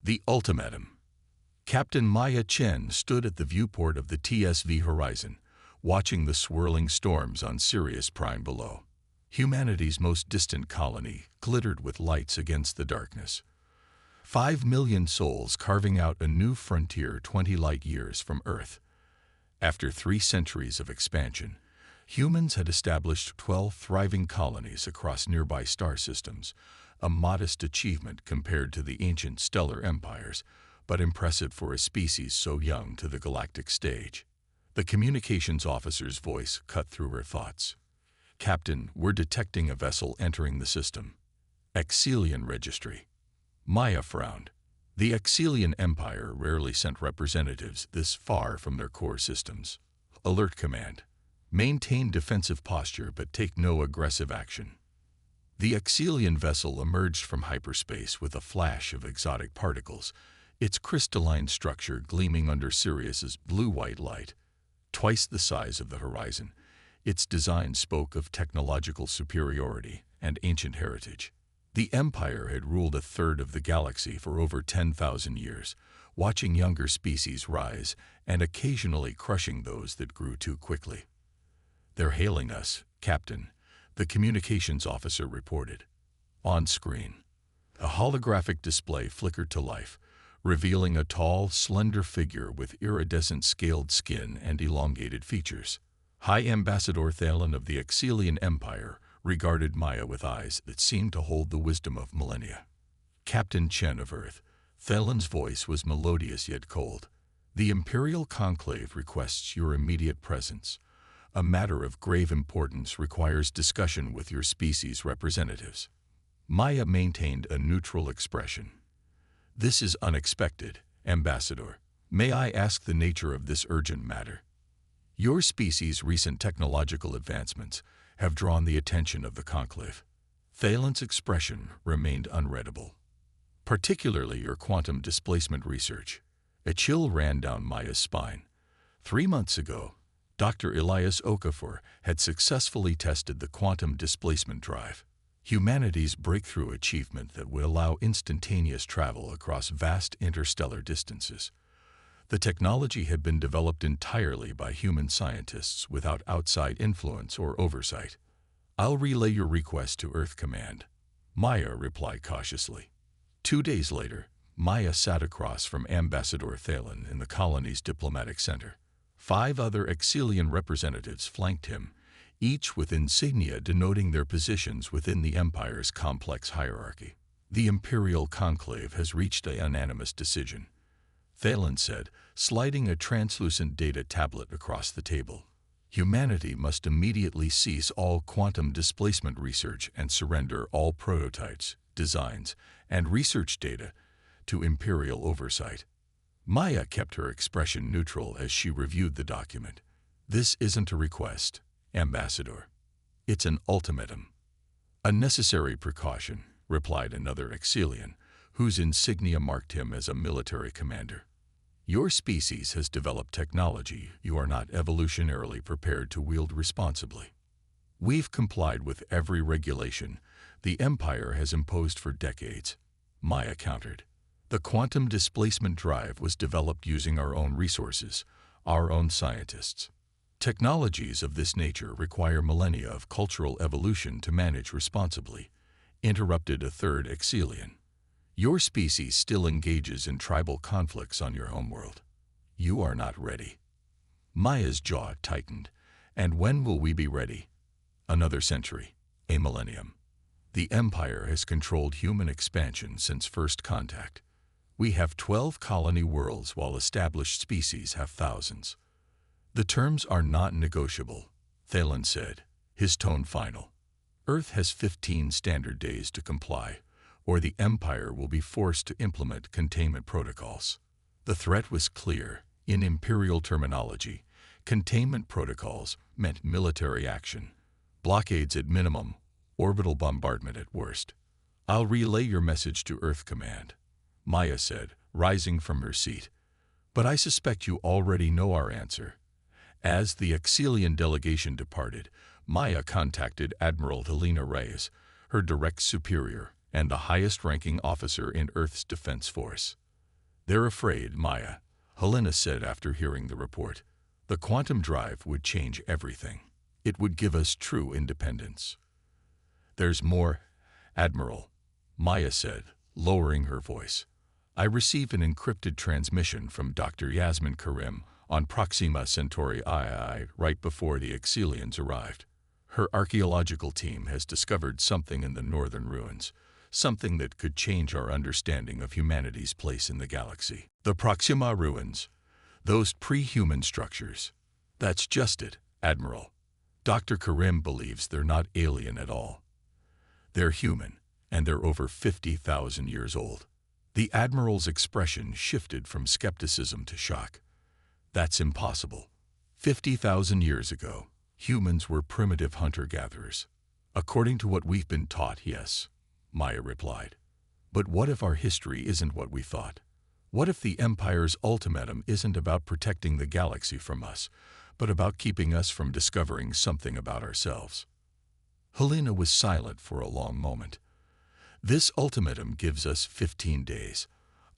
The ultimatum. Captain Maya Chen stood at the viewport of the TSV horizon, watching the swirling storms on Sirius Prime below. Humanity's most distant colony glittered with lights against the darkness. 5 million souls carving out a new frontier 20 light-years from Earth. After 3 centuries of expansion, humans had established 12 thriving colonies across nearby star systems, a modest achievement compared to the ancient stellar empires, but impressive for a species so young to the galactic stage. The communications officer's voice cut through her thoughts. "Captain, we're detecting a vessel entering the system. Exilian registry." Maya frowned. The Exilian Empire rarely sent representatives this far from their core systems. Alert command. Maintain defensive posture but take no aggressive action. The Exilian vessel emerged from hyperspace with a flash of exotic particles, its crystalline structure gleaming under Sirius's blue-white light. Twice the size of the horizon, its design spoke of technological superiority and ancient heritage. The Empire had ruled a third of the galaxy for over 10,000 years, watching younger species rise and occasionally crushing those that grew too quickly. "They're hailing us, Captain," the communications officer reported. On screen, a holographic display flickered to life, revealing a tall, slender figure with iridescent scaled skin and elongated features. High Ambassador Thalen of the Exilian Empire regarded Maya with eyes that seemed to hold the wisdom of millennia. "Captain Chen of Earth," Thalen's voice was melodious yet cold. "The Imperial Conclave requests your immediate presence. A matter of grave importance requires discussion with your species representatives." Maya maintained a neutral expression. "This is unexpected, Ambassador. May I ask the nature of this urgent matter?" "Your species' recent technological advancements have drawn the attention of the Conclave." Thalen's expression remained unreadable. "Particularly your quantum displacement research." A chill ran down Maya's spine. 3 months ago, Dr. Elias Okafor had successfully tested the quantum displacement drive, humanity's breakthrough achievement that would allow instantaneous travel across vast interstellar distances. The technology had been developed entirely by human scientists without outside influence or oversight. "I'll relay your request to Earth Command," Maya replied cautiously. 2 days later, Maya sat across from Ambassador Thalen in the colony's diplomatic center. 5 other Exilian representatives flanked him, each with insignia denoting their positions within the Empire's complex hierarchy. "The Imperial Conclave has reached a unanimous decision," Thalen said, sliding a translucent data tablet across the table. "Humanity must immediately cease all quantum displacement research and surrender all prototypes, designs, and research data to Imperial oversight." Maya kept her expression neutral as she reviewed the document. "This isn't a request, Ambassador. It's an ultimatum." "A necessary precaution," replied another Exilian, whose insignia marked him as a military commander. "Your species has developed technology you are not evolutionarily prepared to wield responsibly. We've complied with every regulation the Empire has imposed for decades," Maya countered. "The quantum displacement drive was developed using our own resources, our own scientists. Technologies of this nature require millennia of cultural evolution to manage responsibly," interrupted a third Exilian. "Your species still engages in tribal conflicts on your homeworld. You are not ready." Maya's jaw tightened. "And when will we be ready?" "Another century, a millennium. The Empire has controlled human expansion since first contact. We have 12 colony worlds while established species have thousands." "The terms are not negotiable," Thalen said, his tone final. "Earth has 15 standard days to comply, or the Empire will be forced to implement containment protocols." The threat was clear. In Imperial terminology, containment protocols meant military action, blockades at minimum, orbital bombardment at worst. "I'll relay your message to Earth Command," Maya said, rising from her seat. "But I suspect you already know our answer." As the Exilian delegation departed, Maya contacted Admiral Helena Reyes, her direct superior and the highest-ranking officer in Earth's defense force. They're afraid, Maya, Helena said after hearing the report. The quantum drive would change everything. It would give us true independence. There's more, Admiral, Maya said, lowering her voice. I received an encrypted transmission from Dr. Yasmin Karim on Proxima Centauri II right before the Exilians arrived. Her archaeological team has discovered something in the northern ruins, something that could change our understanding of humanity's place in the galaxy. The Proxima ruins, those pre-human structures. That's just it, Admiral. Dr. Karim believes they're not alien at all. They're human, and they're over 50,000 years old. The Admiral's expression shifted from skepticism to shock. That's impossible. 50,000 years ago, humans were primitive hunter-gatherers. According to what we've been taught, yes, Maya replied. But what if our history isn't what we thought? What if the Empire's ultimatum isn't about protecting the galaxy from us, but about keeping us from discovering something about ourselves? Helena was silent for a long moment. This ultimatum gives us 15 days.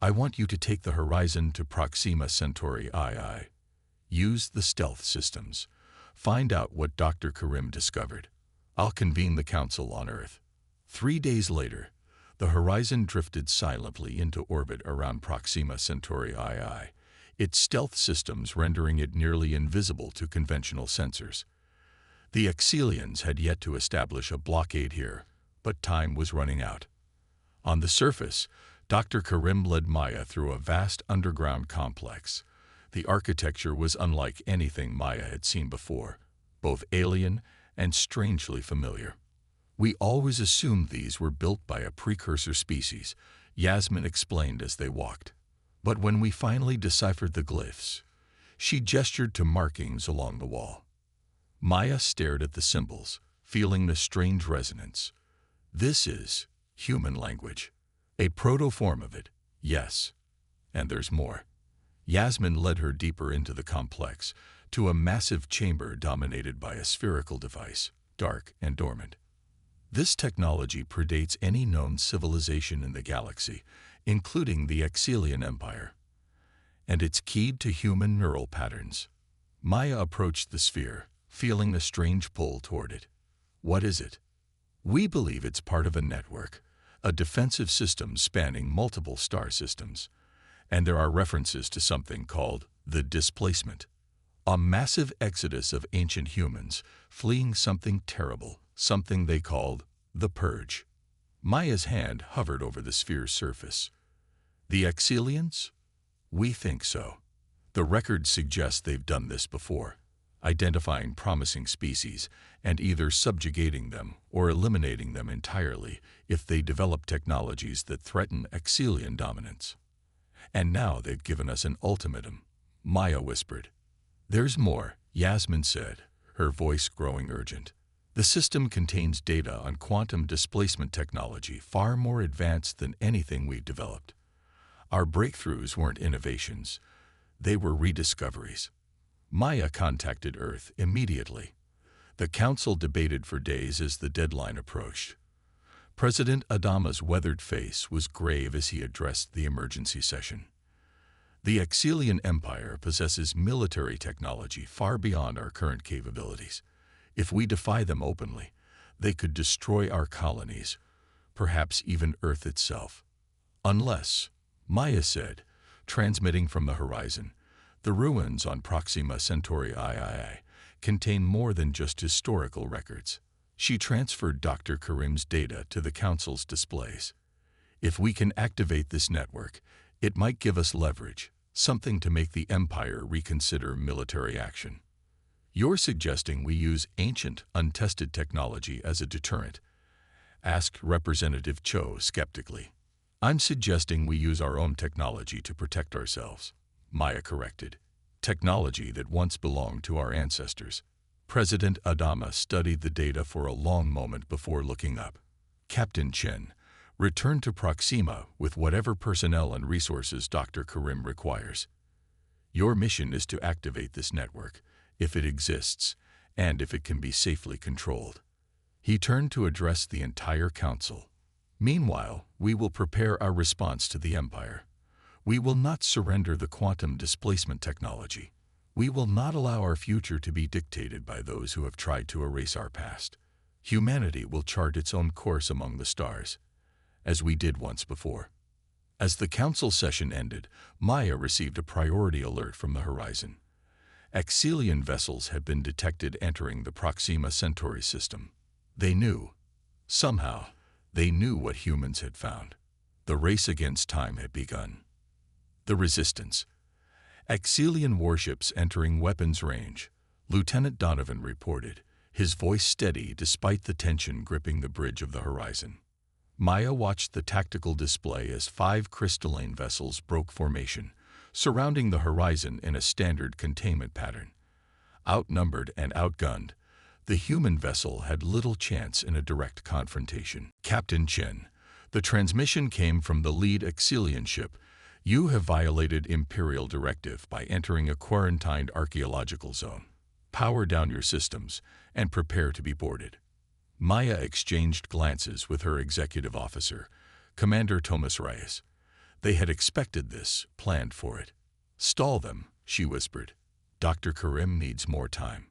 I want you to take the Horizon to Proxima Centauri II. Use the stealth systems. Find out what Dr. Karim discovered. I'll convene the Council on Earth. 3 days later, the Horizon drifted silently into orbit around Proxima Centauri II, its stealth systems rendering it nearly invisible to conventional sensors. The Exilians had yet to establish a blockade here, but time was running out. On the surface, Dr. Karim led Maya through a vast underground complex. The architecture was unlike anything Maya had seen before, both alien and strangely familiar. We always assumed these were built by a precursor species, Yasmin explained as they walked. But when we finally deciphered the glyphs, she gestured to markings along the wall. Maya stared at the symbols, feeling the strange resonance. This is human language. A proto-form of it, yes. And there's more. Yasmin led her deeper into the complex, to a massive chamber dominated by a spherical device, dark and dormant. This technology predates any known civilization in the galaxy, including the Exilian Empire. And it's keyed to human neural patterns. Maya approached the sphere, feeling a strange pull toward it. What is it? We believe it's part of a network, a defensive system spanning multiple star systems. And there are references to something called the displacement, a massive exodus of ancient humans fleeing something terrible, something they called the Purge. Maya's hand hovered over the sphere's surface. The Exilians? We think so. The records suggest they've done this before, identifying promising species and either subjugating them or eliminating them entirely if they develop technologies that threaten Exilian dominance. And now they've given us an ultimatum, Maya whispered. There's more, Yasmin said, her voice growing urgent. The system contains data on quantum displacement technology far more advanced than anything we've developed. Our breakthroughs weren't innovations, they were rediscoveries. Maya contacted Earth immediately. The Council debated for days as the deadline approached. President Adama's weathered face was grave as he addressed the emergency session. The Exilian Empire possesses military technology far beyond our current capabilities. If we defy them openly, they could destroy our colonies, perhaps even Earth itself. Unless, Maya said, transmitting from the Horizon, the ruins on Proxima Centauri II contain more than just historical records. She transferred Dr. Karim's data to the Council's displays. If we can activate this network, it might give us leverage, something to make the Empire reconsider military action. You're suggesting we use ancient, untested technology as a deterrent? Asked Representative Cho skeptically. I'm suggesting we use our own technology to protect ourselves, Maya corrected. Technology that once belonged to our ancestors. President Adama studied the data for a long moment before looking up. Captain Chen, return to Proxima with whatever personnel and resources Dr. Karim requires. Your mission is to activate this network, if it exists, and if it can be safely controlled. He turned to address the entire Council. Meanwhile, we will prepare our response to the Empire. We will not surrender the quantum displacement technology. We will not allow our future to be dictated by those who have tried to erase our past. Humanity will chart its own course among the stars, as we did once before. As the council session ended, Maya received a priority alert from the horizon. Exilian vessels had been detected entering the Proxima Centauri system. They knew. Somehow, they knew what humans had found. The race against time had begun. The resistance. Exilian warships entering weapons range, Lieutenant Donovan reported, his voice steady despite the tension gripping the bridge of the horizon. Maya watched the tactical display as 5 crystalline vessels broke formation, surrounding the horizon in a standard containment pattern. Outnumbered and outgunned, the human vessel had little chance in a direct confrontation. Captain Chen, the transmission came from the lead Exilian ship. You have violated Imperial directive by entering a quarantined archaeological zone. Power down your systems and prepare to be boarded. Maya exchanged glances with her executive officer, Commander Thomas Reyes. They had expected this, planned for it. Stall them, she whispered. Dr. Karim needs more time.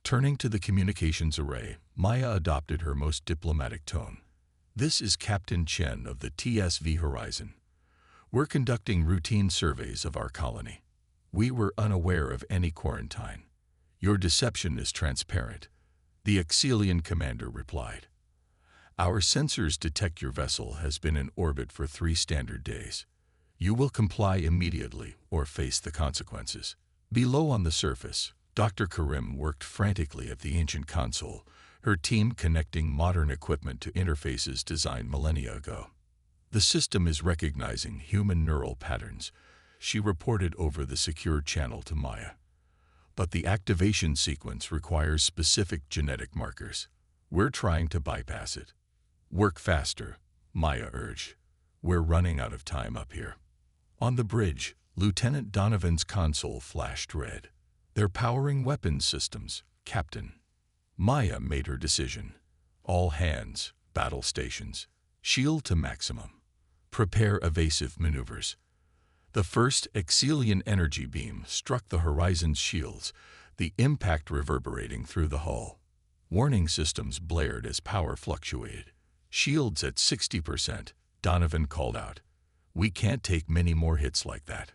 Turning to the communications array, Maya adopted her most diplomatic tone. This is Captain Chen of the TSV Horizon. We're conducting routine surveys of our colony. We were unaware of any quarantine. Your deception is transparent, the Exilian commander replied. Our sensors detect your vessel has been in orbit for 3 standard days. You will comply immediately or face the consequences. Below on the surface, Dr. Karim worked frantically at the ancient console, her team connecting modern equipment to interfaces designed millennia ago. The system is recognizing human neural patterns, she reported over the secure channel to Maya. But the activation sequence requires specific genetic markers. We're trying to bypass it. Work faster, Maya urged. We're running out of time up here. On the bridge, Lieutenant Donovan's console flashed red. They're powering weapons systems, Captain. Maya made her decision. All hands, battle stations, shield to maximum. Prepare evasive maneuvers. The first Exilian energy beam struck the horizon's shields, the impact reverberating through the hull. Warning systems blared as power fluctuated. Shields at 60%, Donovan called out. We can't take many more hits like that.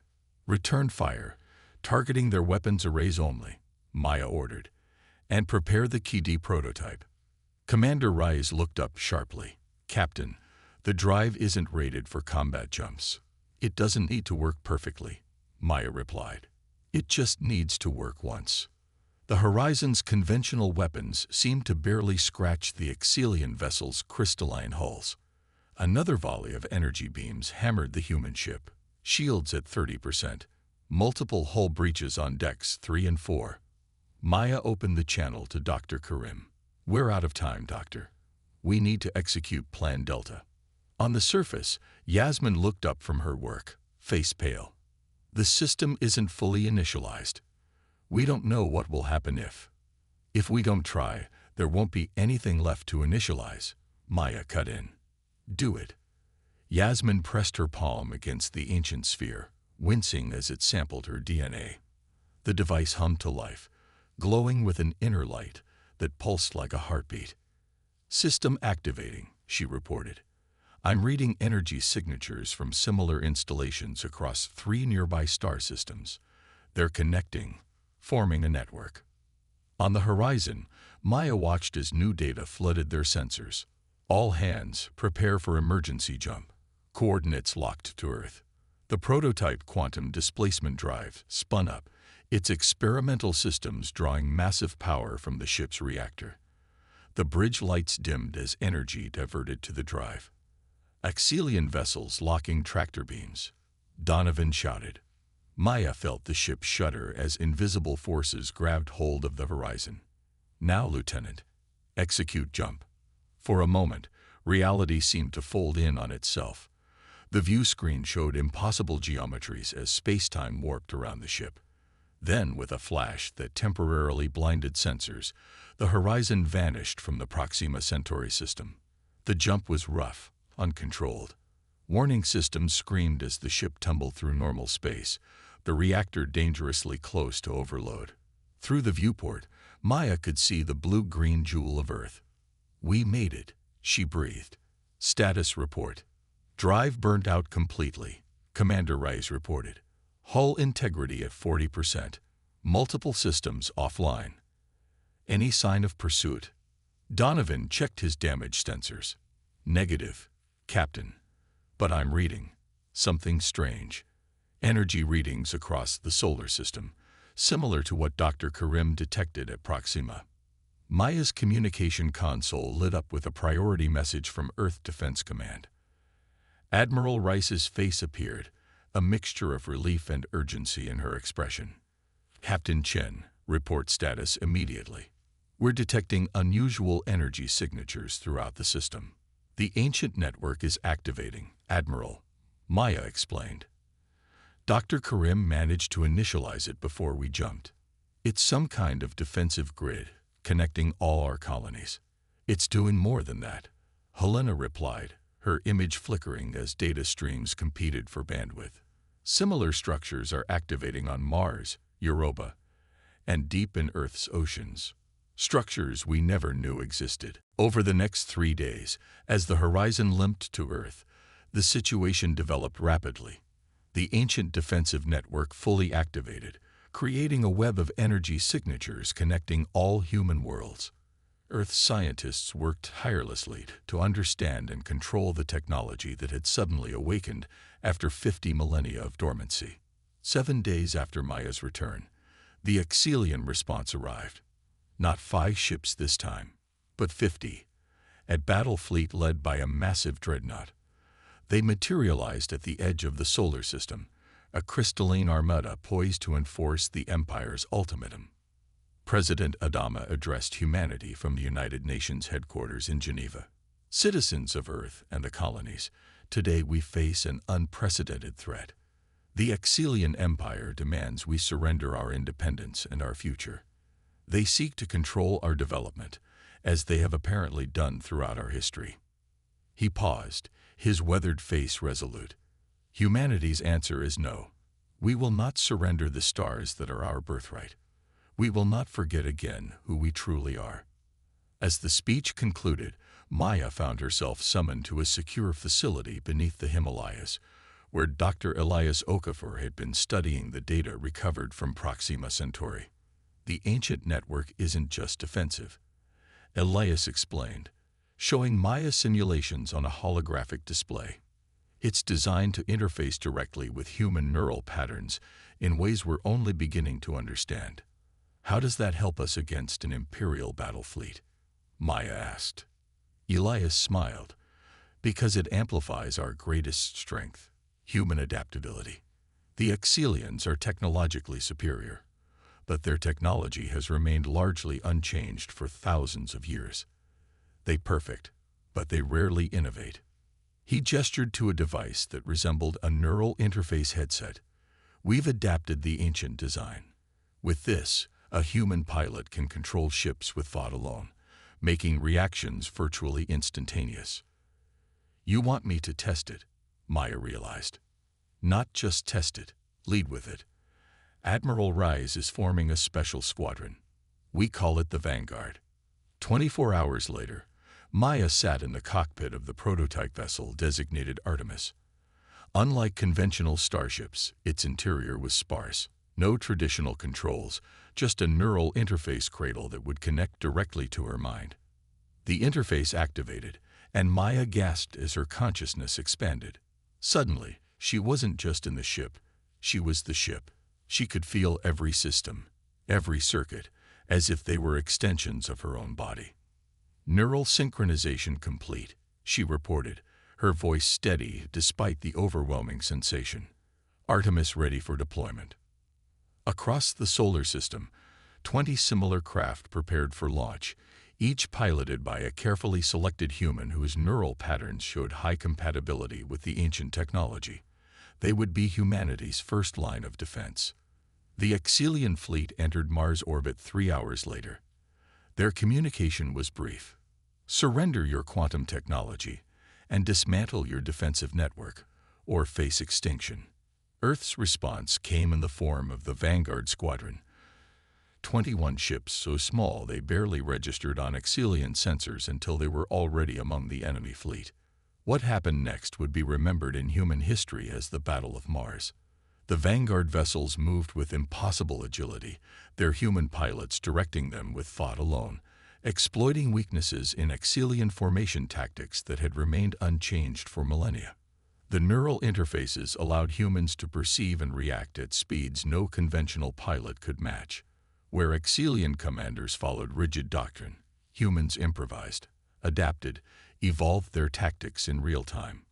Return fire, targeting their weapons arrays only, Maya ordered. And prepare the KD prototype. Commander Rise looked up sharply. Captain, the drive isn't rated for combat jumps. It doesn't need to work perfectly, Maya replied. It just needs to work once. The Horizon's conventional weapons seemed to barely scratch the Exilian vessel's crystalline hulls. Another volley of energy beams hammered the human ship. Shields at 30%. Multiple hull breaches on decks 3 and 4. Maya opened the channel to Dr. Karim. We're out of time, Doctor. We need to execute Plan Delta. On the surface, Yasmin looked up from her work, face pale. The system isn't fully initialized. We don't know what will happen if. If we don't try, there won't be anything left to initialize, Maya cut in. Do it. Yasmin pressed her palm against the ancient sphere, wincing as it sampled her DNA. The device hummed to life, glowing with an inner light that pulsed like a heartbeat. System activating, she reported. I'm reading energy signatures from similar installations across 3 nearby star systems. They're connecting, forming a network. On the horizon, Maya watched as new data flooded their sensors. All hands, prepare for emergency jump. Coordinates locked to Earth. The prototype quantum displacement drive spun up, its experimental systems drawing massive power from the ship's reactor. The bridge lights dimmed as energy diverted to the drive. Exilian vessels locking tractor beams. Donovan shouted. Maya felt the ship shudder as invisible forces grabbed hold of the horizon. Now, Lieutenant. Execute jump. For a moment, reality seemed to fold in on itself. The view screen showed impossible geometries as space-time warped around the ship. Then, with a flash that temporarily blinded sensors, the horizon vanished from the Proxima Centauri system. The jump was rough, uncontrolled. Warning systems screamed as the ship tumbled through normal space, the reactor dangerously close to overload. Through the viewport, Maya could see the blue-green jewel of Earth. "We made it," she breathed. Status report. "Drive burnt out completely," Commander Rice reported. "Hull integrity at 40%. Multiple systems offline." "Any sign of pursuit?" Donovan checked his damage sensors. "Negative, Captain. But I'm reading something strange. Energy readings across the solar system, similar to what Dr. Karim detected at Proxima." Maya's communication console lit up with a priority message from Earth Defense Command. Admiral Rice's face appeared, a mixture of relief and urgency in her expression. "Captain Chen, report status immediately. We're detecting unusual energy signatures throughout the system." "The ancient network is activating, Admiral," Maya explained. "Dr. Karim managed to initialize it before we jumped. It's some kind of defensive grid, connecting all our colonies." "It's doing more than that," Helena replied, her image flickering as data streams competed for bandwidth. "Similar structures are activating on Mars, Europa, and deep in Earth's oceans. Structures we never knew existed." Over the next 3 days, as the horizon limped to Earth, the situation developed rapidly. The ancient defensive network fully activated, creating a web of energy signatures connecting all human worlds. Earth's scientists worked tirelessly to understand and control the technology that had suddenly awakened after 50 millennia of dormancy. 7 days after Maya's return, the Exilian response arrived. Not 5 ships this time, but 50, a battle fleet led by a massive dreadnought. They materialized at the edge of the solar system, a crystalline armada poised to enforce the Empire's ultimatum. President Adama addressed humanity from the United Nations headquarters in Geneva. "Citizens of Earth and the colonies, today we face an unprecedented threat. The Exilian Empire demands we surrender our independence and our future. They seek to control our development, as they have apparently done throughout our history." He paused, his weathered face resolute. "Humanity's answer is no. We will not surrender the stars that are our birthright. We will not forget again who we truly are." As the speech concluded, Maya found herself summoned to a secure facility beneath the Himalayas, where Dr. Elias Okafor had been studying the data recovered from Proxima Centauri. "The ancient network isn't just defensive," Elias explained, showing Maya simulations on a holographic display. "It's designed to interface directly with human neural patterns in ways we're only beginning to understand." "How does that help us against an Imperial battle fleet?" Maya asked. Elias smiled. "Because it amplifies our greatest strength, human adaptability. The Exilians are technologically superior, but their technology has remained largely unchanged for thousands of years. They perfect, but they rarely innovate." He gestured to a device that resembled a neural interface headset. "We've adapted the ancient design. With this, a human pilot can control ships with thought alone, making reactions virtually instantaneous." "You want me to test it," Maya realized. "Not just test it, lead with it. Admiral Rice is forming a special squadron. We call it the Vanguard." 24 hours later, Maya sat in the cockpit of the prototype vessel designated Artemis. Unlike conventional starships, its interior was sparse. No traditional controls, just a neural interface cradle that would connect directly to her mind. The interface activated, and Maya gasped as her consciousness expanded. Suddenly, she wasn't just in the ship, she was the ship. She could feel every system, every circuit, as if they were extensions of her own body. "Neural synchronization complete," she reported, her voice steady despite the overwhelming sensation. "Artemis ready for deployment." Across the solar system, 20 similar craft prepared for launch, each piloted by a carefully selected human whose neural patterns showed high compatibility with the ancient technology. They would be humanity's first line of defense. The Exilian fleet entered Mars orbit 3 hours later. Their communication was brief. "Surrender your quantum technology, and dismantle your defensive network, or face extinction. Earth's response came in the form of the Vanguard Squadron, 21 ships so small they barely registered on Exilian sensors until they were already among the enemy fleet. What happened next would be remembered in human history as the Battle of Mars. The Vanguard vessels moved with impossible agility, their human pilots directing them with thought alone, exploiting weaknesses in Exilian formation tactics that had remained unchanged for millennia. The neural interfaces allowed humans to perceive and react at speeds no conventional pilot could match. Where Exilian commanders followed rigid doctrine, humans improvised, adapted, evolved their tactics in real time.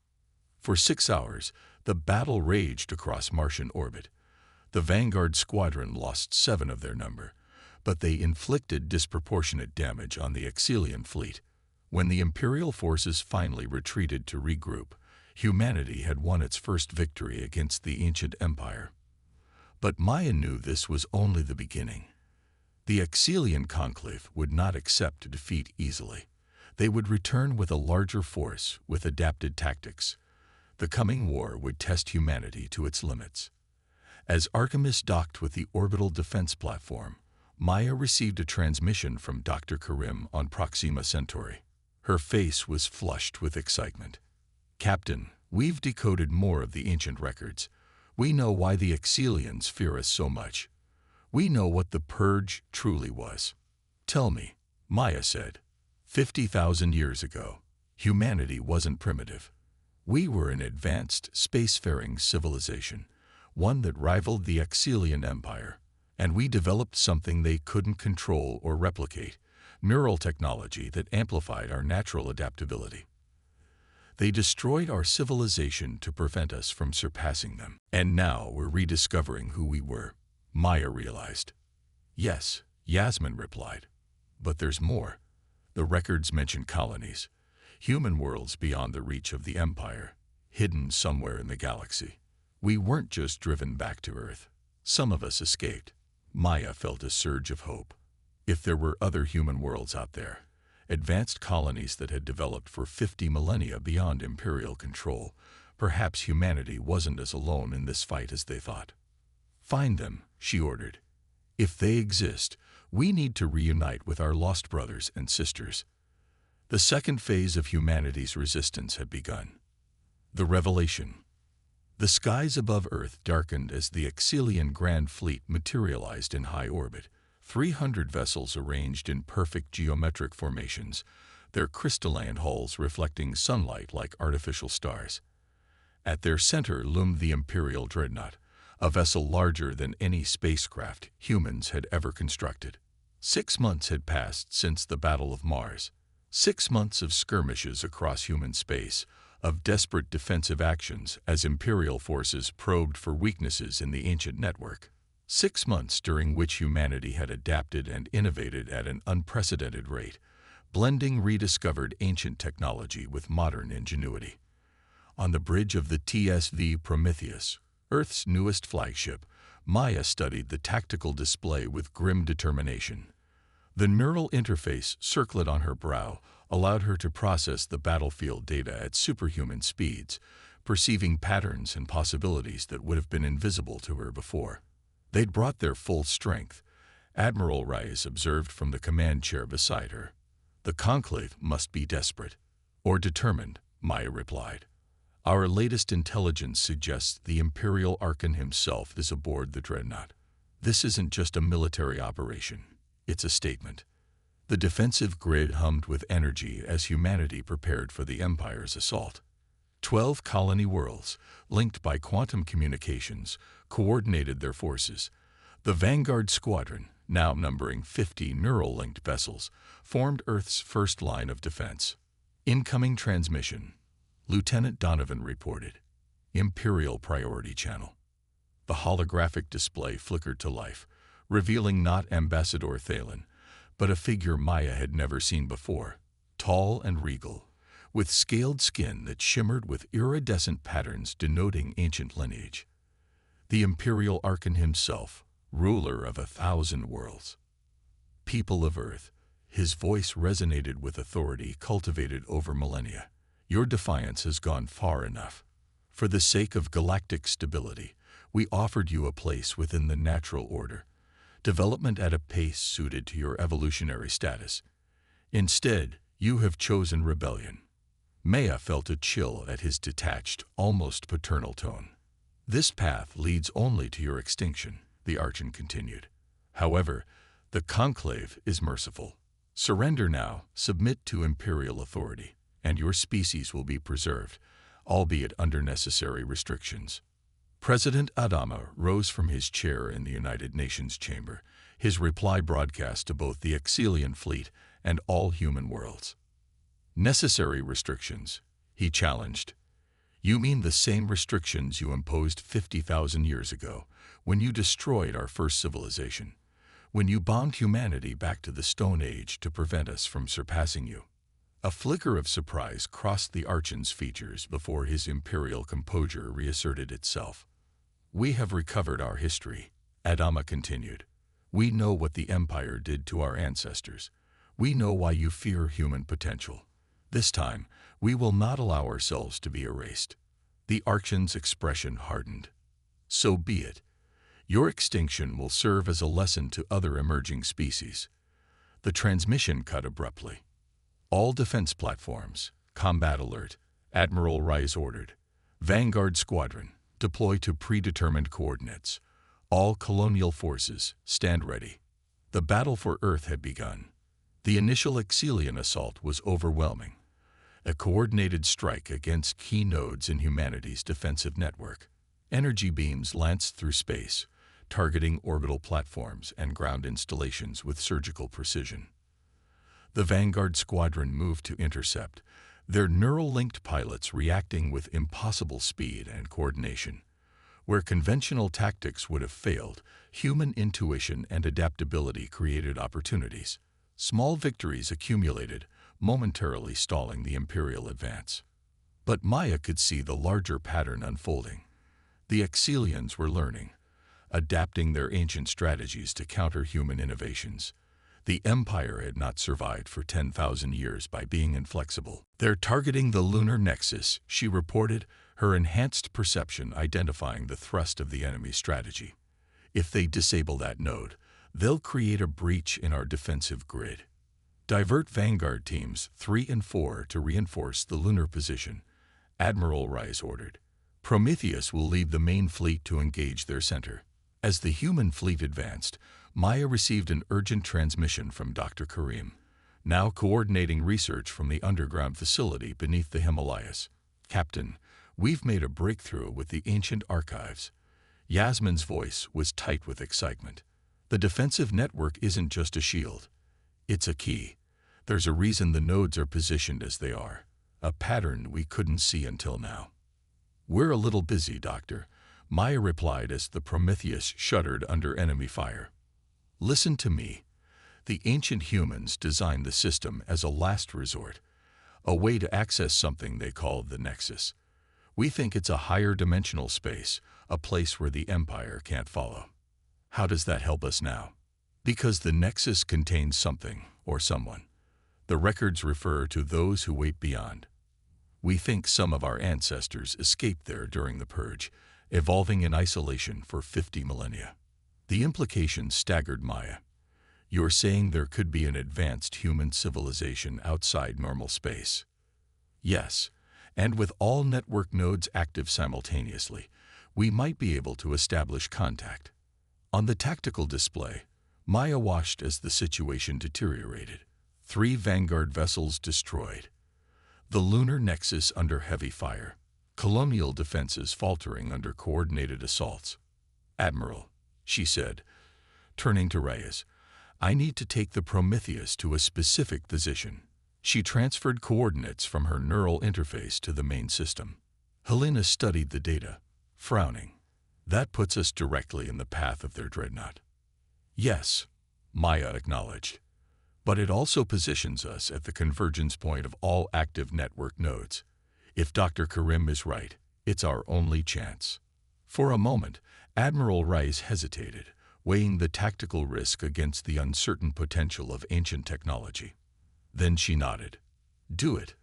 For 6 hours, the battle raged across Martian orbit. The Vanguard Squadron lost 7 of their number, but they inflicted disproportionate damage on the Exilian fleet. When the Imperial forces finally retreated to regroup, humanity had won its first victory against the ancient empire. But Maya knew this was only the beginning. The Exilian conclave would not accept defeat easily. They would return with a larger force, with adapted tactics. The coming war would test humanity to its limits. As Artemis docked with the orbital defense platform, Maya received a transmission from Dr. Karim on Proxima Centauri. Her face was flushed with excitement. "Captain, we've decoded more of the ancient records. We know why the Exilians fear us so much. We know what the Purge truly was." "Tell me," Maya said. 50,000 years ago, humanity wasn't primitive. We were an advanced, spacefaring civilization, one that rivaled the Exilian Empire, and we developed something they couldn't control or replicate, neural technology that amplified our natural adaptability. They destroyed our civilization to prevent us from surpassing them. And now we're rediscovering who we were, Maya realized. "Yes," Yasmin replied. "But there's more. The records mention colonies, human worlds beyond the reach of the Empire, hidden somewhere in the galaxy. We weren't just driven back to Earth. Some of us escaped." Maya felt a surge of hope. If there were other human worlds out there, advanced colonies that had developed for 50 millennia beyond Imperial control, perhaps humanity wasn't as alone in this fight as they thought. "Find them," she ordered. "If they exist, we need to reunite with our lost brothers and sisters." The second phase of humanity's resistance had begun. The revelation. The skies above Earth darkened as the Exilian Grand Fleet materialized in high orbit. 300 vessels arranged in perfect geometric formations, their crystalline hulls reflecting sunlight like artificial stars. At their center loomed the Imperial Dreadnought, a vessel larger than any spacecraft humans had ever constructed. 6 months had passed since the Battle of Mars. 6 months of skirmishes across human space, of desperate defensive actions as Imperial forces probed for weaknesses in the ancient network. 6 months during which humanity had adapted and innovated at an unprecedented rate, blending rediscovered ancient technology with modern ingenuity. On the bridge of the TSV Prometheus, Earth's newest flagship, Maya studied the tactical display with grim determination. The neural interface circlet on her brow allowed her to process the battlefield data at superhuman speeds, perceiving patterns and possibilities that would have been invisible to her before. They'd brought their full strength, Admiral Reyes observed from the command chair beside her. "The conclave must be desperate." "Or determined," Maya replied. "Our latest intelligence suggests the Imperial Archon himself is aboard the Dreadnought. This isn't just a military operation. It's a statement." The defensive grid hummed with energy as humanity prepared for the Empire's assault. 12 colony worlds, linked by quantum communications, coordinated their forces. The Vanguard Squadron, now numbering 50 neural-linked vessels, formed Earth's first line of defense. "Incoming transmission," Lieutenant Donovan reported. "Imperial Priority Channel." The holographic display flickered to life, revealing not Ambassador Thalen, but a figure Maya had never seen before, tall and regal, with scaled skin that shimmered with iridescent patterns denoting ancient lineage. The Imperial Archon himself, ruler of 1,000 worlds. "People of Earth," his voice resonated with authority cultivated over millennia. Your defiance has gone far enough. For the sake of galactic stability, we offered you a place within the natural order, development at a pace suited to your evolutionary status. Instead, you have chosen rebellion. Maya felt a chill at his detached, almost paternal tone. This path leads only to your extinction, the Archon continued. However, the Conclave is merciful. Surrender now, submit to Imperial authority, and your species will be preserved, albeit under necessary restrictions. President Adama rose from his chair in the United Nations chamber, his reply broadcast to both the Exilian fleet and all human worlds. Necessary restrictions, he challenged. You mean the same restrictions you imposed 50,000 years ago, when you destroyed our first civilization, when you bombed humanity back to the Stone Age to prevent us from surpassing you? A flicker of surprise crossed the Archon's features before his imperial composure reasserted itself. We have recovered our history, Adama continued. We know what the Empire did to our ancestors. We know why you fear human potential. This time, we will not allow ourselves to be erased. The Archon's expression hardened. So be it. Your extinction will serve as a lesson to other emerging species. The transmission cut abruptly. All defense platforms, combat alert, Admiral Rice ordered. Vanguard Squadron, deploy to predetermined coordinates. All colonial forces, stand ready. The battle for Earth had begun. The initial Exilian assault was overwhelming. A coordinated strike against key nodes in humanity's defensive network. Energy beams lanced through space, targeting orbital platforms and ground installations with surgical precision. The Vanguard Squadron moved to intercept, their neural-linked pilots reacting with impossible speed and coordination. Where conventional tactics would have failed, human intuition and adaptability created opportunities. Small victories accumulated, momentarily stalling the Imperial advance. But Maya could see the larger pattern unfolding. The Exilians were learning, adapting their ancient strategies to counter human innovations. The Empire had not survived for 10,000 years by being inflexible. They're targeting the lunar nexus, she reported, her enhanced perception identifying the thrust of the enemy's strategy. If they disable that node, they'll create a breach in our defensive grid. Divert Vanguard teams 3 and 4 to reinforce the lunar position, Admiral Rice ordered. Prometheus will lead the main fleet to engage their center. As the human fleet advanced, Maya received an urgent transmission from Dr. Karim, now coordinating research from the underground facility beneath the Himalayas. Captain, we've made a breakthrough with the ancient archives. Yasmin's voice was tight with excitement. The defensive network isn't just a shield. It's a key. There's a reason the nodes are positioned as they are, a pattern we couldn't see until now. We're a little busy, Doctor, Maya replied as the Prometheus shuddered under enemy fire. Listen to me. The ancient humans designed the system as a last resort, a way to access something they call the Nexus. We think it's a higher dimensional space, a place where the Empire can't follow. How does that help us now? Because the Nexus contains something, or someone. The records refer to those who wait beyond. We think some of our ancestors escaped there during the Purge, evolving in isolation for 50 millennia. The implications staggered Maya. You're saying there could be an advanced human civilization outside normal space? Yes, and with all network nodes active simultaneously, we might be able to establish contact. On the tactical display, Maya watched as the situation deteriorated. 3 Vanguard vessels destroyed. The lunar nexus under heavy fire. Colonial defenses faltering under coordinated assaults. Admiral, she said, turning to Reyes, I need to take the Prometheus to a specific position. She transferred coordinates from her neural interface to the main system. Helena studied the data, frowning. That puts us directly in the path of their dreadnought. Yes, Maya acknowledged. But it also positions us at the convergence point of all active network nodes. If Dr. Karim is right, it's our only chance. For a moment, Admiral Rice hesitated, weighing the tactical risk against the uncertain potential of ancient technology. Then she nodded. Do it.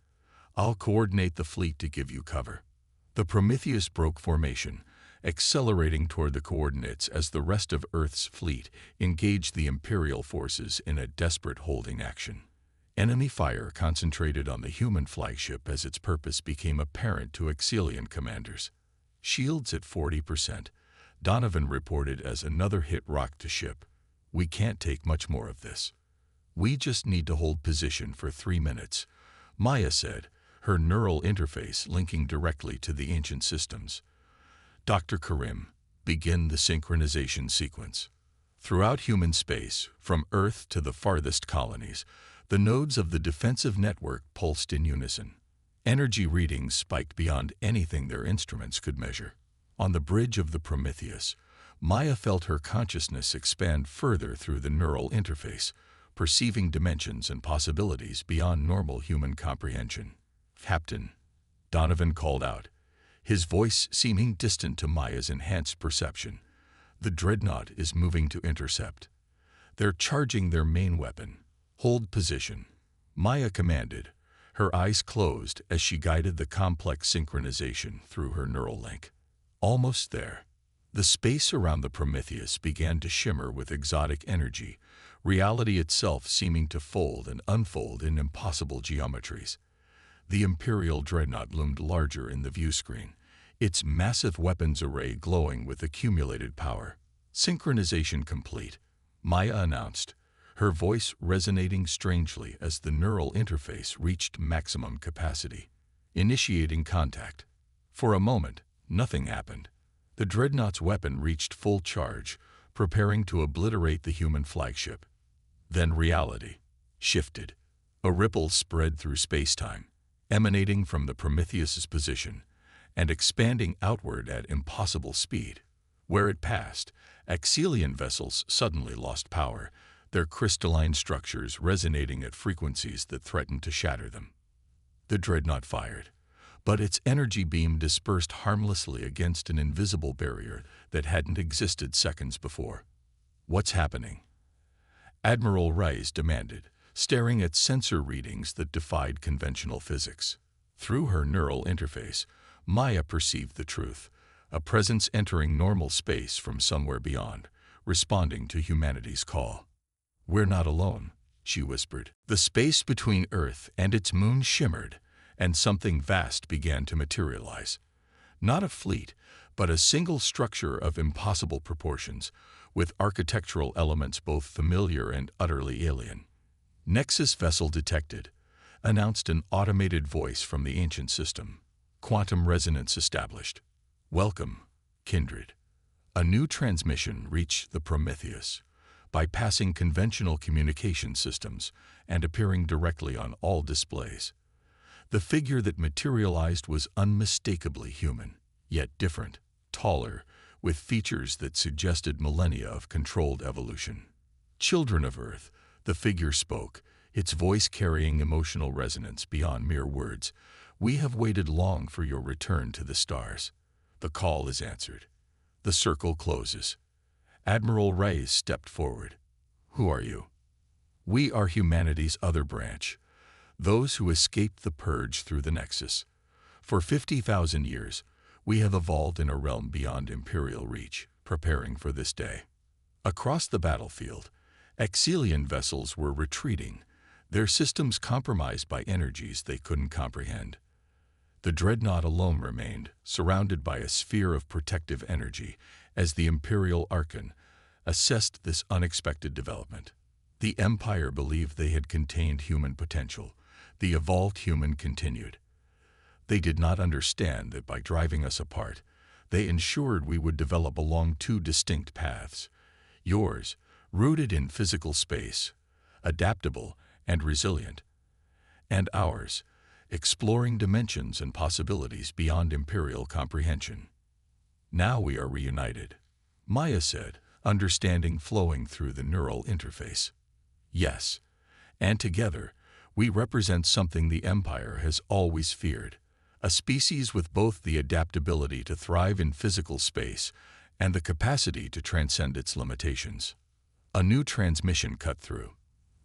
I'll coordinate the fleet to give you cover. The Prometheus broke formation, accelerating toward the coordinates as the rest of Earth's fleet engaged the Imperial forces in a desperate holding action. Enemy fire concentrated on the human flagship as its purpose became apparent to Exilian commanders. Shields at 40%. Donovan reported as another hit rocked the ship. We can't take much more of this. We just need to hold position for 3 minutes, Maya said, her neural interface linking directly to the ancient systems. Dr. Karim, begin the synchronization sequence. Throughout human space, from Earth to the farthest colonies, the nodes of the defensive network pulsed in unison. Energy readings spiked beyond anything their instruments could measure. On the bridge of the Prometheus, Maya felt her consciousness expand further through the neural interface, perceiving dimensions and possibilities beyond normal human comprehension. Captain, Donovan called out, his voice seeming distant to Maya's enhanced perception. The dreadnought is moving to intercept. They're charging their main weapon. Hold position, Maya commanded, her eyes closed as she guided the complex synchronization through her neural link. Almost there. The space around the Prometheus began to shimmer with exotic energy, reality itself seeming to fold and unfold in impossible geometries. The Imperial dreadnought loomed larger in the view screen, its massive weapons array glowing with accumulated power. Synchronization complete, Maya announced, her voice resonating strangely as the neural interface reached maximum capacity. Initiating contact. For a moment, nothing happened. The dreadnought's weapon reached full charge, preparing to obliterate the human flagship. Then reality shifted. A ripple spread through space-time, emanating from the Prometheus's position and expanding outward at impossible speed. Where it passed, Exilian vessels suddenly lost power, their crystalline structures resonating at frequencies that threatened to shatter them. The dreadnought fired, but its energy beam dispersed harmlessly against an invisible barrier that hadn't existed seconds before. What's happening? Admiral Rice demanded, staring at sensor readings that defied conventional physics. Through her neural interface, Maya perceived the truth, a presence entering normal space from somewhere beyond, responding to humanity's call. We're not alone, she whispered. The space between Earth and its moon shimmered, and something vast began to materialize. Not a fleet, but a single structure of impossible proportions, with architectural elements both familiar and utterly alien. Nexus vessel detected, announced an automated voice from the ancient system. Quantum resonance established. Welcome, kindred. A new transmission reached the Prometheus, bypassing conventional communication systems and appearing directly on all displays. The figure that materialized was unmistakably human, yet different, taller, with features that suggested millennia of controlled evolution. Children of Earth, the figure spoke, its voice carrying emotional resonance beyond mere words. We have waited long for your return to the stars. The call is answered. The circle closes. Admiral Rice stepped forward. Who are you? We are humanity's other branch, those who escaped the purge through the Nexus. For 50,000 years, we have evolved in a realm beyond imperial reach, preparing for this day. Across the battlefield, Exilian vessels were retreating, their systems compromised by energies they couldn't comprehend. The dreadnought alone remained, surrounded by a sphere of protective energy, as the Imperial Archon assessed this unexpected development. The Empire believed they had contained human potential. The evolved human continued. They did not understand that by driving us apart, they ensured we would develop along two distinct paths. Yours, rooted in physical space, adaptable and resilient, and ours, exploring dimensions and possibilities beyond imperial comprehension. Now we are reunited, Maya said, understanding flowing through the neural interface. Yes, and together, we represent something the Empire has always feared, a species with both the adaptability to thrive in physical space and the capacity to transcend its limitations. A new transmission cut through.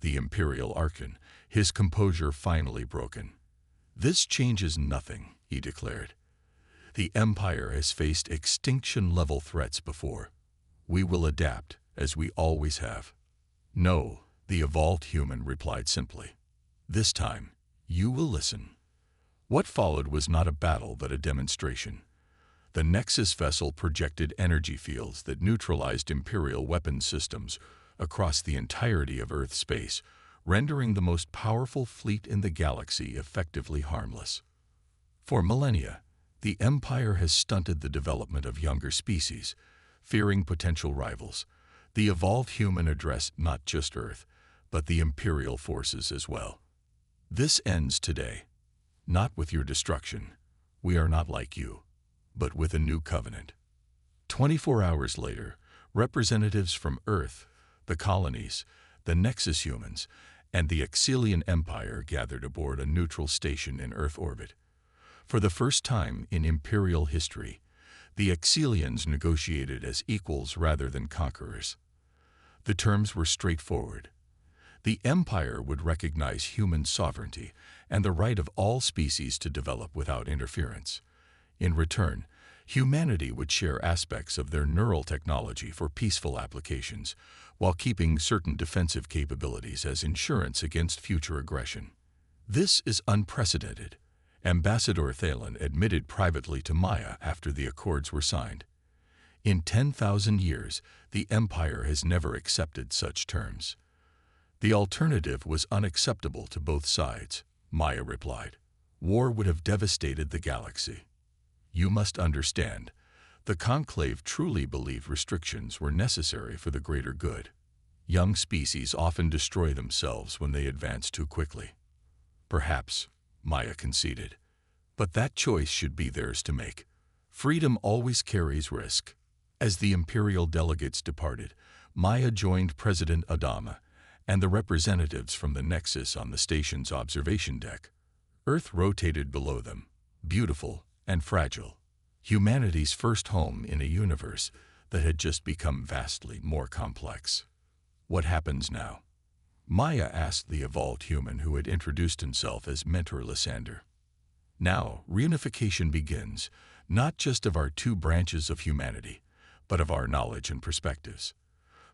The Imperial Archon, his composure finally broken. "This changes nothing," he declared. "The Empire has faced extinction-level threats before. We will adapt, as we always have." "No," the evolved human replied simply. "This time, you will listen." What followed was not a battle but a demonstration. The Nexus vessel projected energy fields that neutralized Imperial weapons systems across the entirety of Earth space, rendering the most powerful fleet in the galaxy effectively harmless. For millennia, the Empire has stunted the development of younger species, fearing potential rivals. The evolved human addressed not just Earth, but the Imperial forces as well. "This ends today. Not with your destruction. We are not like you, but with a new covenant." 24 hours later, representatives from Earth, the colonies, the Nexus humans, and the Exilian Empire gathered aboard a neutral station in Earth orbit. For the first time in Imperial history, the Exilians negotiated as equals rather than conquerors. The terms were straightforward. The Empire would recognize human sovereignty and the right of all species to develop without interference. In return, humanity would share aspects of their neural technology for peaceful applications, while keeping certain defensive capabilities as insurance against future aggression. "This is unprecedented," Ambassador Thalen admitted privately to Maya after the accords were signed. "In 10,000 years, the Empire has never accepted such terms." "The alternative was unacceptable to both sides," Maya replied. "War would have devastated the galaxy. You must understand, the Conclave truly believed restrictions were necessary for the greater good. Young species often destroy themselves when they advance too quickly." "Perhaps," Maya conceded, "but that choice should be theirs to make. Freedom always carries risk." As the Imperial delegates departed, Maya joined President Adama and the representatives from the Nexus on the station's observation deck. Earth rotated below them, beautiful and fragile, humanity's first home in a universe that had just become vastly more complex. "What happens now?" Maya asked the evolved human who had introduced himself as Mentor Lysander. "Now, reunification begins, not just of our two branches of humanity, but of our knowledge and perspectives.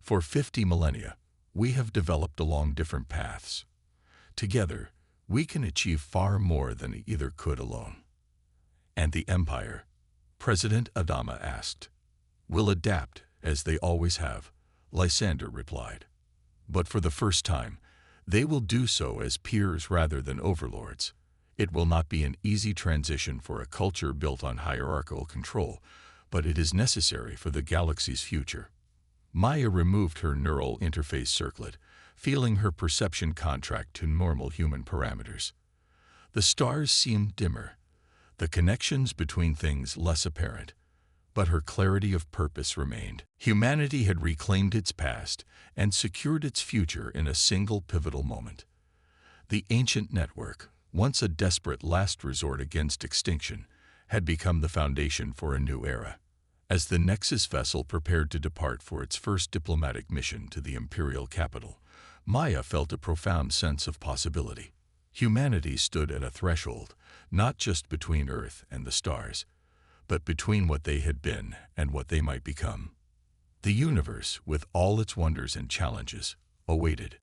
For 50 millennia, we have developed along different paths. Together, we can achieve far more than either could alone." "And the Empire?" President Adama asked. "Will adapt, as they always have," Lysander replied. "But for the first time, they will do so as peers rather than overlords. It will not be an easy transition for a culture built on hierarchical control, but it is necessary for the galaxy's future." Maya removed her neural interface circlet, feeling her perception contract to normal human parameters. The stars seemed dimmer, the connections between things less apparent, but her clarity of purpose remained. Humanity had reclaimed its past and secured its future in a single pivotal moment. The ancient network, once a desperate last resort against extinction, had become the foundation for a new era. As the Nexus vessel prepared to depart for its first diplomatic mission to the Imperial capital, Maya felt a profound sense of possibility. Humanity stood at a threshold, not just between Earth and the stars, but between what they had been and what they might become. The universe, with all its wonders and challenges, awaited.